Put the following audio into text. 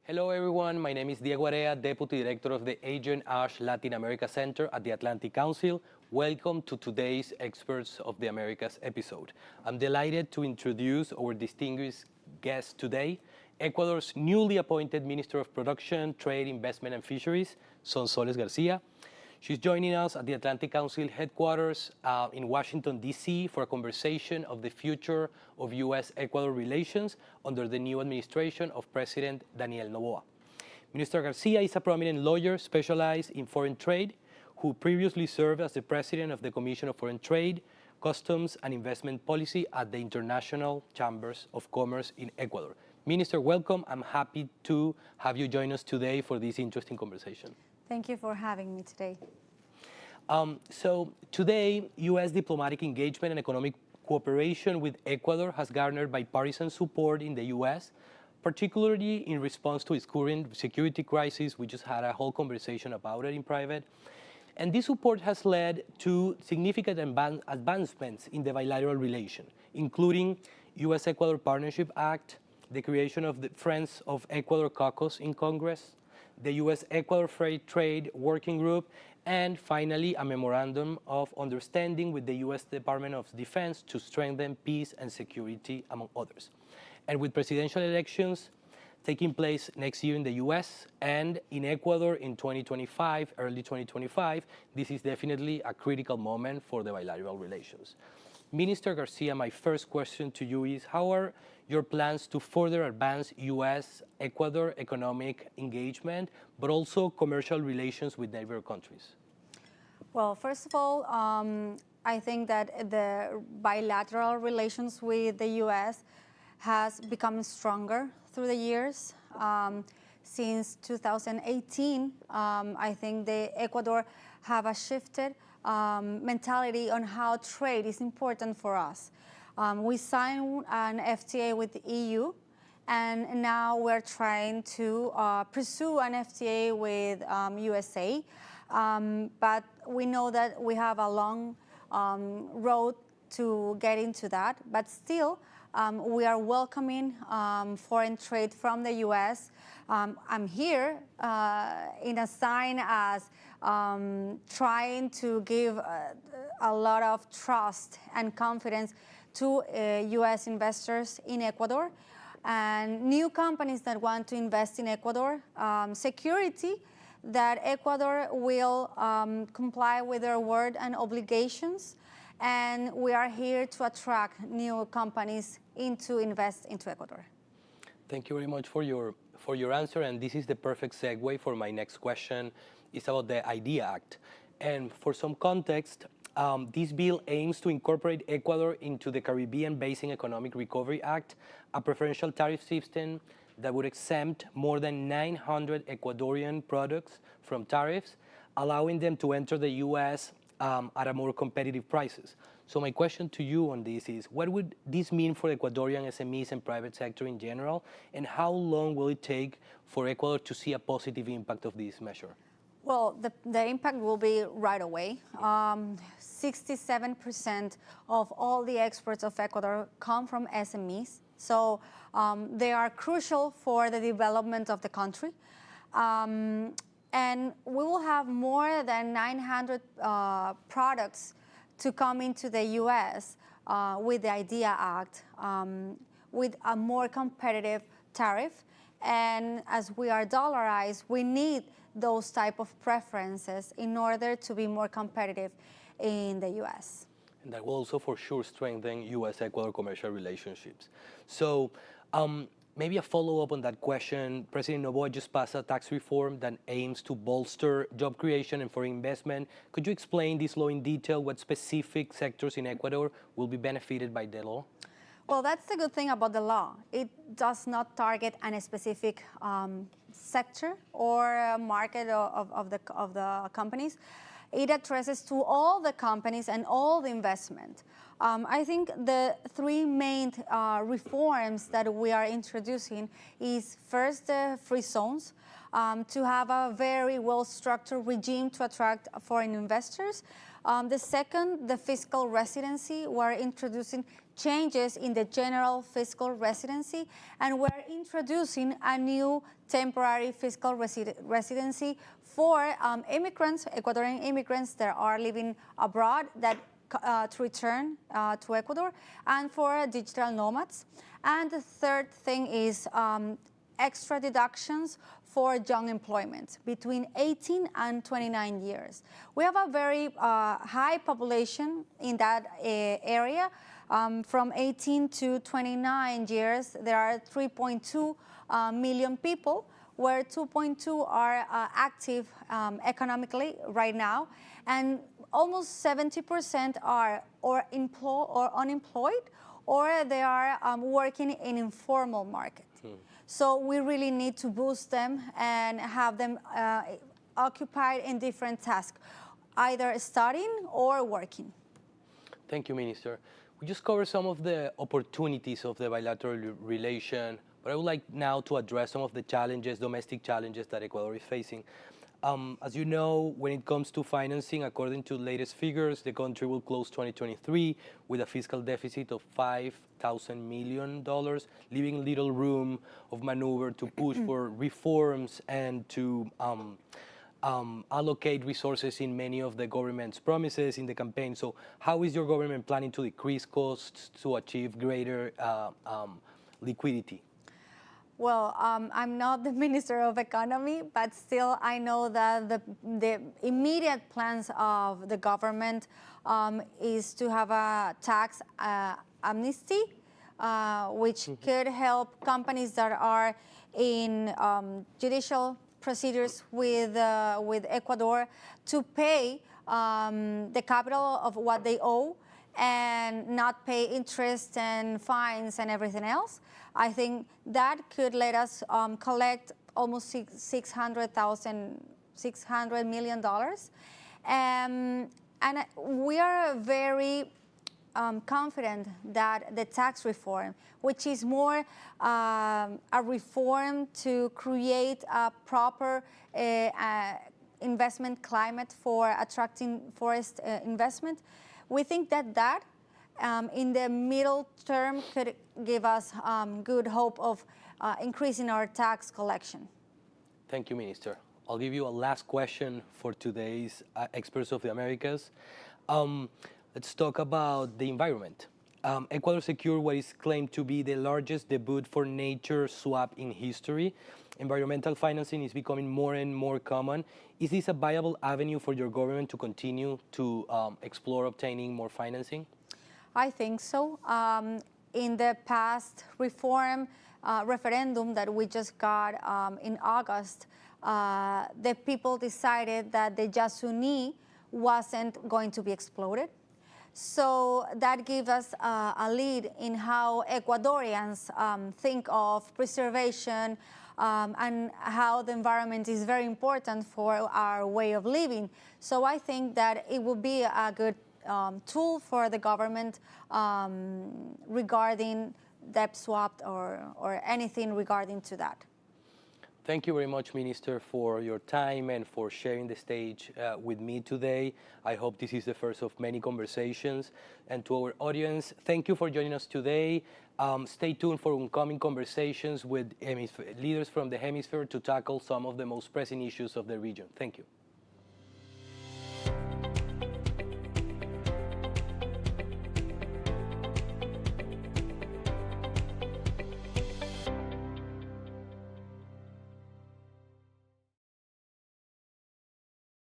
Hello everyone, my name is Diego Area, Deputy Director of the Agent Ash Latin America Center at the Atlantic Council. Welcome to today's Experts of the Americas episode. I'm delighted to introduce our distinguished guest today, Ecuador's newly appointed Minister of Production, Trade, Investment and Fisheries, Sonsoles Garcia. She's joining us at the Atlantic Council headquarters in Washington, D.C. for a conversation of the future of US-Ecuador relations under the new administration of President Daniel Noboa. Minister Garcia is a prominent lawyer specialized in foreign trade who previously served as the president of the Commission of Foreign Trade, Customs and Investment Policy at the International Chambers of Commerce in Ecuador. Minister, welcome. I'm happy to have you join us today for this interesting conversation. Thank you for having me today. So today, U.S. diplomatic engagement and economic cooperation with Ecuador has garnered bipartisan support in the U.S., particularly in response to its current security crisis. We just had a whole conversation about it in private. And this support has led to significant advancements in the bilateral relation, including US-Ecuador Partnership Act, the creation of the Friends of Ecuador caucus in Congress, the US-Ecuador Free Trade Working Group, and finally, a memorandum of understanding with the US Department of Defense to strengthen peace and security, among others. And with presidential elections taking place next year in the US and in Ecuador in 2025, early 2025, this is definitely a critical moment for the bilateral relations. Minister Garcia, my first question to you is, how are your plans to further advance US-Ecuador economic engagement, but also commercial relations with neighbor countries? Well, first of all, I think that the bilateral relations with the U.S. has become stronger through the years. Since 2018, I think the Ecuador have a shifted mentality on how trade is important for us. We signed an FTA with the EU, and now we're trying to pursue an FTA with USA. But we know that we have a long road to get into that, but still we are welcoming foreign trade from the US. I'm here in a sign as trying to give a lot of trust and confidence to US investors in Ecuador and new companies that want to invest in Ecuador, security that Ecuador will comply with their word and obligations, and we are here to attract new companies to invest into Ecuador. Thank you very much for your answer, and this is the perfect segue for my next question. It's about the IDEA Act. And for some context, this bill aims to incorporate Ecuador into the Caribbean Basin Economic Recovery Act, a preferential tariff system that would exempt more than 900 Ecuadorian products from tariffs, allowing them to enter the U.S. At a more competitive prices. So my question to you on this is, what would this mean for Ecuadorian SMEs and private sector in general, and how long will it take for Ecuador to see a positive impact of this measure? Well, the impact will be right away. 67% of all the exports of Ecuador come from SMEs, so they are crucial for the development of the country. And we will have more than 900 products to come into the U.S. With the IDEA Act, with a more competitive tariff. And as we are dollarized, we need those type of preferences in order to be more competitive in the U.S. And that will also for sure strengthen U.S.-Ecuador commercial relationships. So maybe a follow-up on that question. President Noboa just passed a tax reform that aims to bolster job creation and foreign investment. Could you explain this law in detail? What specific sectors in Ecuador will be benefited by the law? Well, that's the good thing about the law. It does not target any specific sector or market of the companies. It addresses to all the companies and all the investment. I think the three main reforms that we are introducing is first the free zones, to have a very well-structured regime to attract foreign investors. The second, the fiscal residency. We're introducing changes in the general fiscal residency, and we're introducing a new temporary fiscal residency for immigrants, Ecuadorian immigrants that are living abroad that to return to Ecuador, and for digital nomads. And the third thing is extra deductions for young employment between 18 and 29 years. We have a very high population in that area. From 18 to 29 years, there are 3.2 million people, where 2.2 are active economically right now, and almost 70% are or unemployed, or they are working in informal market. So we really need to boost them and have them occupied in different tasks, either studying or working. Thank you, Minister. We just covered some of the opportunities of the bilateral relation, but I would like now to address some of the challenges, domestic challenges that Ecuador is facing. As you know, when it comes to financing, according to the latest figures, the country will close 2023 with a fiscal deficit of $5,000 million, leaving little room of maneuver to push for reforms and to allocate resources in many of the government's promises in the campaign. So how is your government planning to decrease costs to achieve greater liquidity? Well, I'm not the Minister of Economy, but still I know that the immediate plans of the government is to have a tax amnesty, which could help companies that are in judicial procedures with Ecuador to pay the capital of what they owe and not pay interest and fines and everything else. I think that could let us collect almost $600 million. And we are very confident that the tax reform, which is more a reform to create a proper investment climate for attracting forest investment, we think that in the middle term could give us good hope of increasing our tax collection. Thank you, Minister. I'll give you a last question for today's Experts of the Americas. Let's talk about the environment. Ecuador secured what is claimed to be the largest debut for nature swap in history. Environmental financing is becoming more and more common. Is this a viable avenue for your government to continue to explore obtaining more financing? I think so. In the past reform referendum that we just got in August, the people decided that the Yasuni wasn't going to be exploded. So that gave us a lead in how Ecuadorians think of preservation and how the environment is very important for our way of living. So I think that it would be a good tool for the government regarding debt swap or anything regarding to that. Thank you very much, Minister, for your time and for sharing the stage with me today. I hope this is the first of many conversations. And to our audience, thank you for joining us today. Stay tuned for upcoming conversations with leaders from the hemisphere to tackle some of the most pressing issues of the region. Thank you.